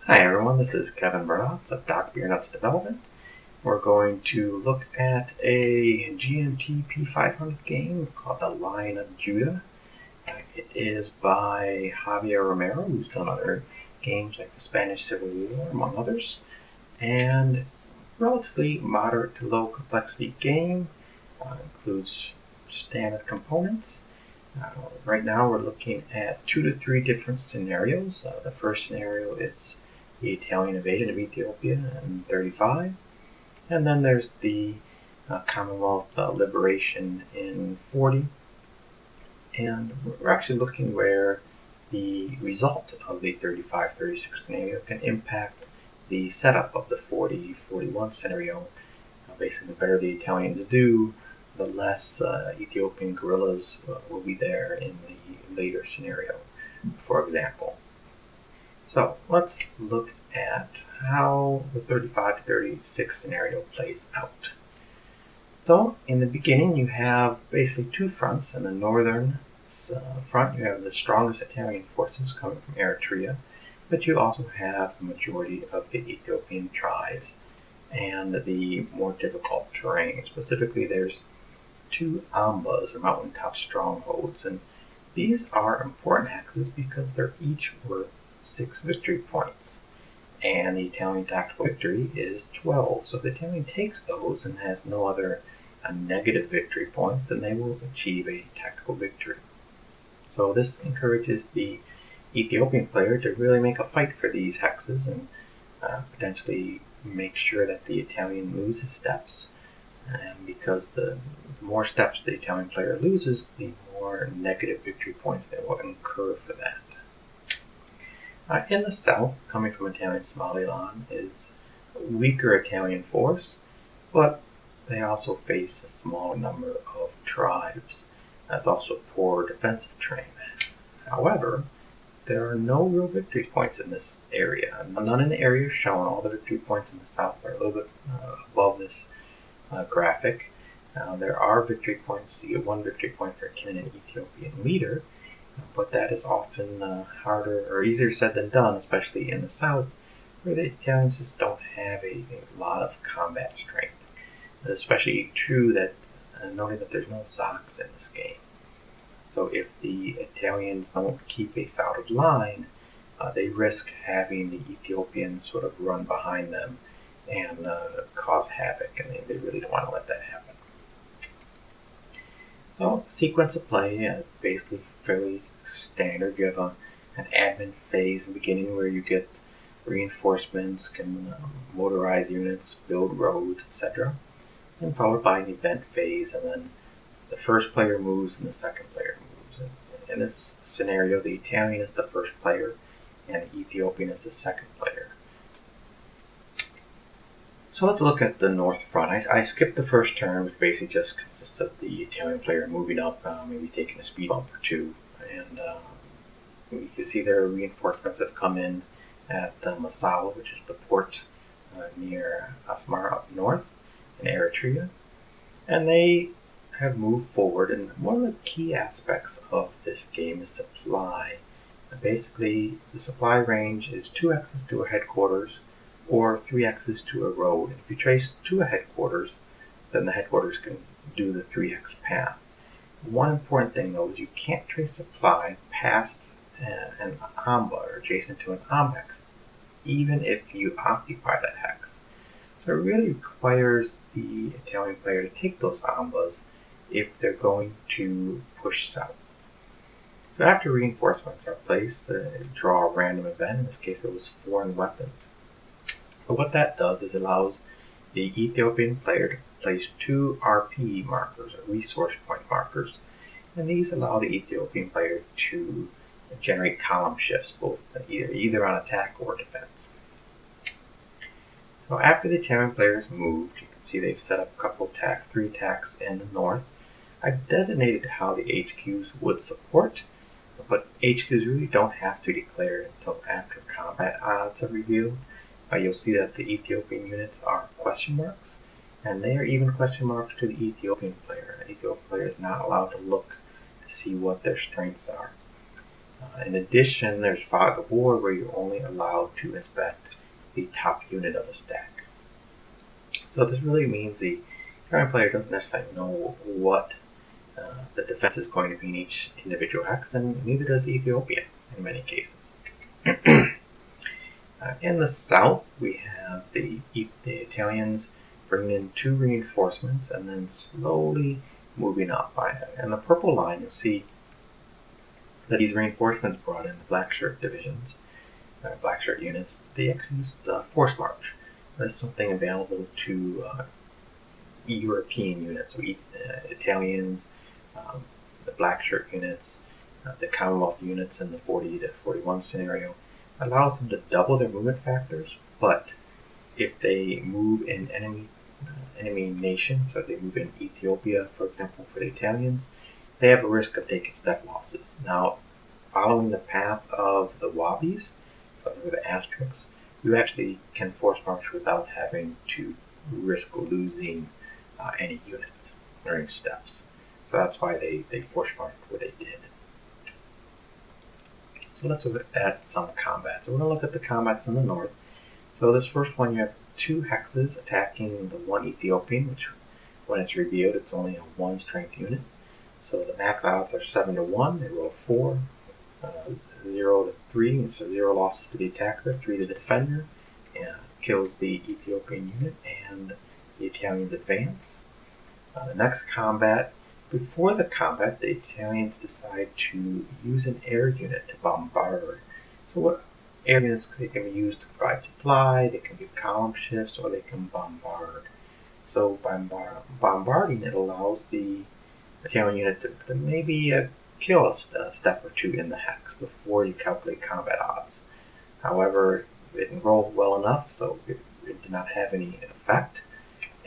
Hi everyone, this is Kevin Burnotts of Doc Beer Nuts Development. We're going to look at a GMT P500 game called The Lion of Judah. It is by Javier Romero, who's done other games like the Spanish Civil War, among others. And relatively moderate to low complexity game, includes standard components. Right now we're looking at 2 to 3 different scenarios. The first scenario is the Italian invasion of Ethiopia in 1935, and then there's the Commonwealth liberation in 1940, and we're actually looking where the result of the 1935-1936 scenario can impact the setup of the 1940-1941 scenario. Basically, the better the Italians do, the less Ethiopian guerrillas will be there in the later scenario, for example. So let's look at how the 1935-1936 scenario plays out. So in the beginning you have basically two fronts. In the northern front you have the strongest Italian forces coming from Eritrea, but you also have the majority of the Ethiopian tribes and the more difficult terrain. Specifically, there's two ambas, or mountaintop strongholds, and these are important hexes because they're each worth 6 victory points, and the Italian tactical victory is 12. So if the Italian takes those and has no other negative victory points, then they will achieve a tactical victory. So this encourages the Ethiopian player to really make a fight for these hexes and potentially make sure that the Italian loses steps. And because the more steps the Italian player loses, the more negative victory points they will incur for that. In the south, coming from Italian Somaliland, is a weaker Italian force, but they also face a small number of tribes. That's also poor defensive terrain. However, there are no real victory points in this area. None in the area shown. All the victory points in the south are a little bit above this graphic. There are victory points. You get 1 victory point for killing an Ethiopian leader, but that is often harder or easier said than done, especially in the south, where the Italians just don't have a lot of combat strength. It's especially true that noting that there's no socks in this game. So if the Italians don't keep a solid line, they risk having the Ethiopians sort of run behind them and cause havoc, and they really don't want to let that happen. So sequence of play, basically fairly standard. You have an admin phase in the beginning where you get reinforcements, can motorize units, build roads, etc. And followed by an event phase, and then the first player moves and the second player moves. In this scenario, the Italian is the first player and the Ethiopian is the second player. So let's look at the north front. I skipped the first turn, which basically just consists of the Italian player moving up, maybe taking a speed bump or two. And you can see there are reinforcements that have come in at Massawa, which is the port near Asmara up north in Eritrea. And they have moved forward, and one of the key aspects of this game is supply. Basically, the supply range is 2 X's to a headquarters or 3 X's to a road. If you trace to a headquarters, then the headquarters can do the 3X path. One important thing though is you can't trace supply past an amba or adjacent to an ambex, even if you occupy that hex. So it really requires the Italian player to take those ambas if they're going to push south. So after reinforcements are placed, draw a random event. In this case it was foreign weapons. But what that does is allows the Ethiopian player to place 2 RP markers, or resource point markers, and these allow the Ethiopian player to generate column shifts, both either on attack or defense. So after the Italian player has moved, you can see they've set up a couple of attacks, 3 attacks in the north. I've designated how the HQs would support, but HQs really don't have to declare until after combat odds are revealed. You'll see that the Ethiopian units are question marks, and they are even question marks to the Ethiopian player. The Ethiopian player is not allowed to look to see what their strengths are. In addition, there's fog of war where you're only allowed to inspect the top unit of a stack. So this really means the Italian player doesn't necessarily know what the defense is going to be in each individual hex, and neither does Ethiopia in many cases. In the south, we have the Italians bringing in 2 reinforcements and then slowly moving up. And the purple line, you'll see that these reinforcements brought in the black shirt divisions, black shirt units. They actually used force march. That's something available to European units, so Italians, the black shirt units, the Commonwealth units in the 40 to 41 scenario. Allows them to double their movement factors, but if they move in enemy nation, so if they move in Ethiopia, for example, for the Italians, they have a risk of taking step losses. Now, following the path of the Wabis, so the asterisks, you actually can force march without having to risk losing any units or any steps. So that's why they force marched what they did. So let's look at some combat. So we're going to look at the combats in the north. So this first one, you have 2 hexes attacking the 1 Ethiopian, which when it's revealed, it's only a 1 strength unit. So the max odds are 7 to 1. They roll 4, 0 to 3, so 0 losses to the attacker, 3 to the defender, and kills the Ethiopian unit and the Italians advance. The next combat. Before the combat, the Italians decide to use an air unit to bombard. So what air units they can be used to provide supply, they can do column shifts, or they can bombard. So by bombarding, it allows the Italian unit to maybe kill a step or 2 in the hex before you calculate combat odds. However, it didn't roll well enough, so it did not have any effect.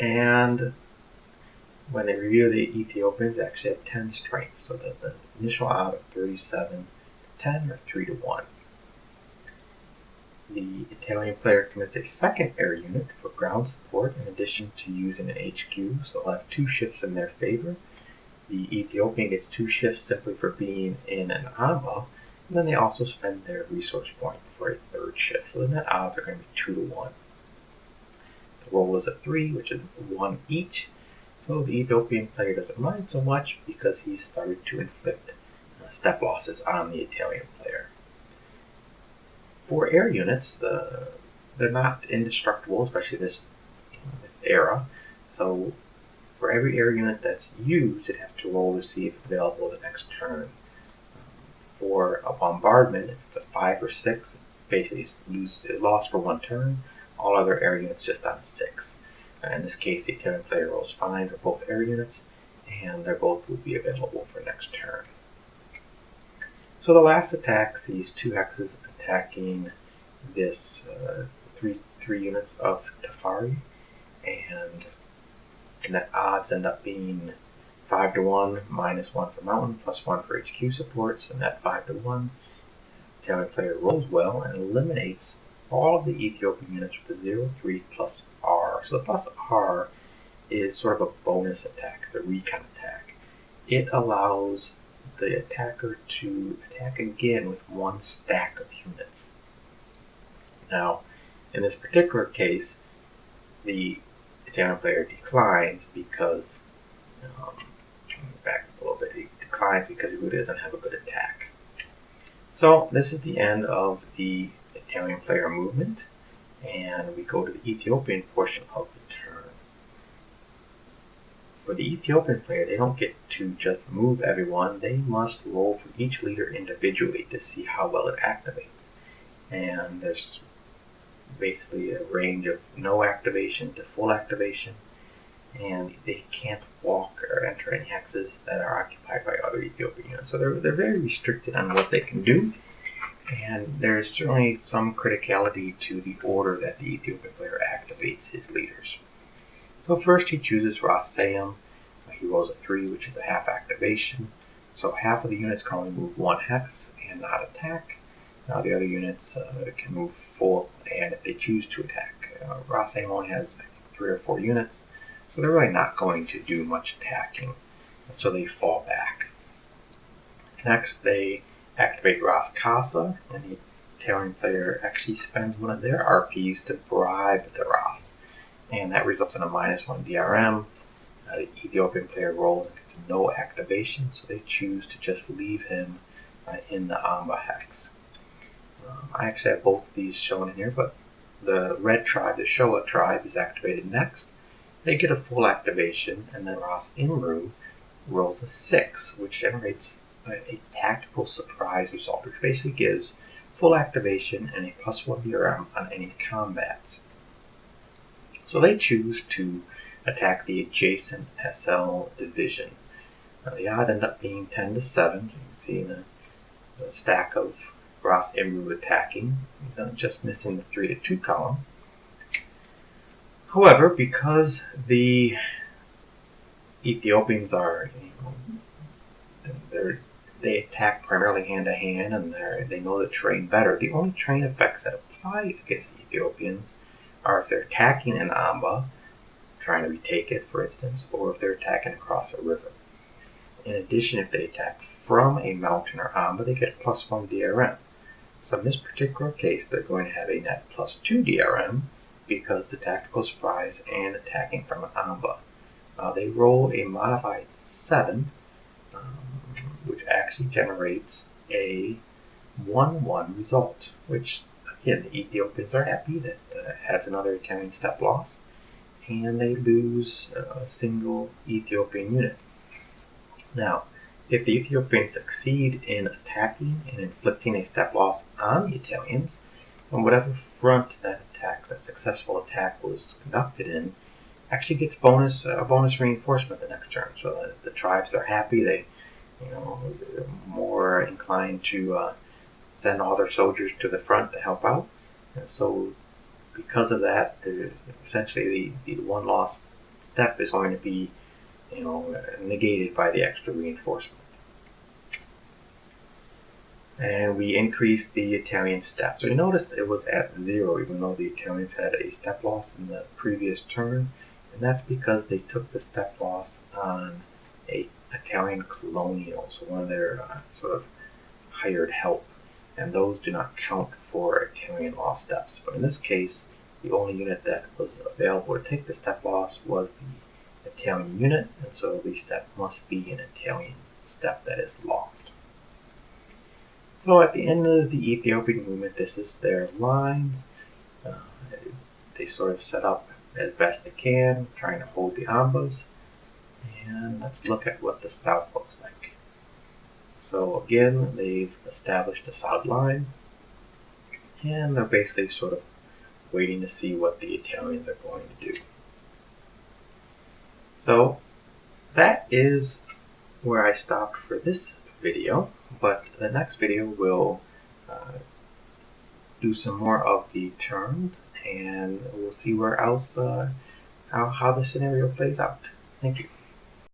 And when they review the Ethiopians, they actually have 10 strength, so that the initial odd of 37 to 10 or 3 to 1. The Italian player commits a second air unit for ground support in addition to using an HQ, so they'll have 2 shifts in their favor. The Ethiopian gets 2 shifts simply for being in an AMA, and then they also spend their resource point for a 3rd shift, so the net odds are going to be 2 to 1. The roll is a 3, which is 1 each. So the Ethiopian player doesn't mind so much because he's started to inflict step losses on the Italian player. For air units, they're not indestructible, especially this era. So for every air unit that's used, it has to roll to see if it's available the next turn. For a bombardment, if it's a 5 or 6, it basically is lost for 1 turn. All other air units just on 6. In this case, the Italian player rolls 5 for both air units, and they both will be available for next turn. So the last attack sees 2 hexes attacking this 3 units of Tafari, and the odds end up being 5 to 1, minus 1 for mountain, plus 1 for HQ supports, and that 5 to 1. The Italian player rolls well and eliminates all of the Ethiopian units with a 0-3 plus R. So the plus R is sort of a bonus attack. It's a recon attack. It allows the attacker to attack again with 1 stack of units. Now, in this particular case, the Italian player declines because, back up a little bit, he declines because he really doesn't have a good attack. So this is the end of the Italian player movement, and we go to the Ethiopian portion of the turn. For the Ethiopian player, they don't get to just move everyone, they must roll for each leader individually to see how well it activates. And there's basically a range of no activation to full activation, and they can't walk or enter any hexes that are occupied by other Ethiopian units. So they're very restricted on what they can do. And there's certainly some criticality to the order that the Ethiopian player activates his leaders. So first he chooses Raseum. He rolls a 3, which is a half activation. So half of the units can only move 1 hex and not attack. Now the other units can move full, and if they choose to attack. Raseum only has 3 or 4 units, so they're really not going to do much attacking. So they fall back. Next, they activate Ras Casa, and the Italian player actually spends one of their RPs to bribe the Ras, and that results in a -1 DRM. The Ethiopian player rolls and gets no activation, so they choose to just leave him in the Amba hex. I actually have both of these shown in here, but the red tribe, the Showa tribe, is activated next. They get a full activation, and then Ras Imru rolls a 6, which generates a tactical surprise result, which basically gives full activation and a +1 DRM on any combats. So they choose to attack the adjacent SL division. The odd ended up being 10-7. You can see in the stack of Ras Imru attacking, just missing the 3-2 column. However, because the Ethiopians are, they attack primarily hand-to-hand, and they know the terrain better, the only terrain effects that apply against the Ethiopians are if they're attacking an Amba, trying to retake it, for instance, or if they're attacking across a river. In addition, if they attack from a mountain or Amba, they get a +1 DRM. So in this particular case, they're going to have a net +2 DRM because the tactical surprise and attacking from an Amba. They roll a modified 7, which actually generates a 1-1 result, which, again, the Ethiopians are happy that adds another Italian step loss, and they lose a single Ethiopian unit. Now, if the Ethiopians succeed in attacking and inflicting a step loss on the Italians, on whatever front that successful attack was conducted in, actually gets a bonus reinforcement the next turn. So the tribes are happy. They're more inclined to send all their soldiers to the front to help out. And so because of that, essentially the one lost step is going to be negated by the extra reinforcement. And we increased the Italian step. So you noticed it was at 0, even though the Italians had a step loss in the previous turn. And that's because they took the step loss on a Italian colonial, so one of their sort of hired help. And those do not count for Italian loss steps. But in this case, the only unit that was available to take the step loss was the Italian unit, and so the step must be an Italian step that is lost. So at the end of the Ethiopian movement, this is their lines. They sort of set up as best they can, trying to hold the Ambas. And let's look at what the south looks like. So again, they've established a solid line, and they're basically sort of waiting to see what the Italians are going to do. So that is where I stopped for this video, but the next video will do some more of the turn, and we'll see where else how the scenario plays out. Thank you.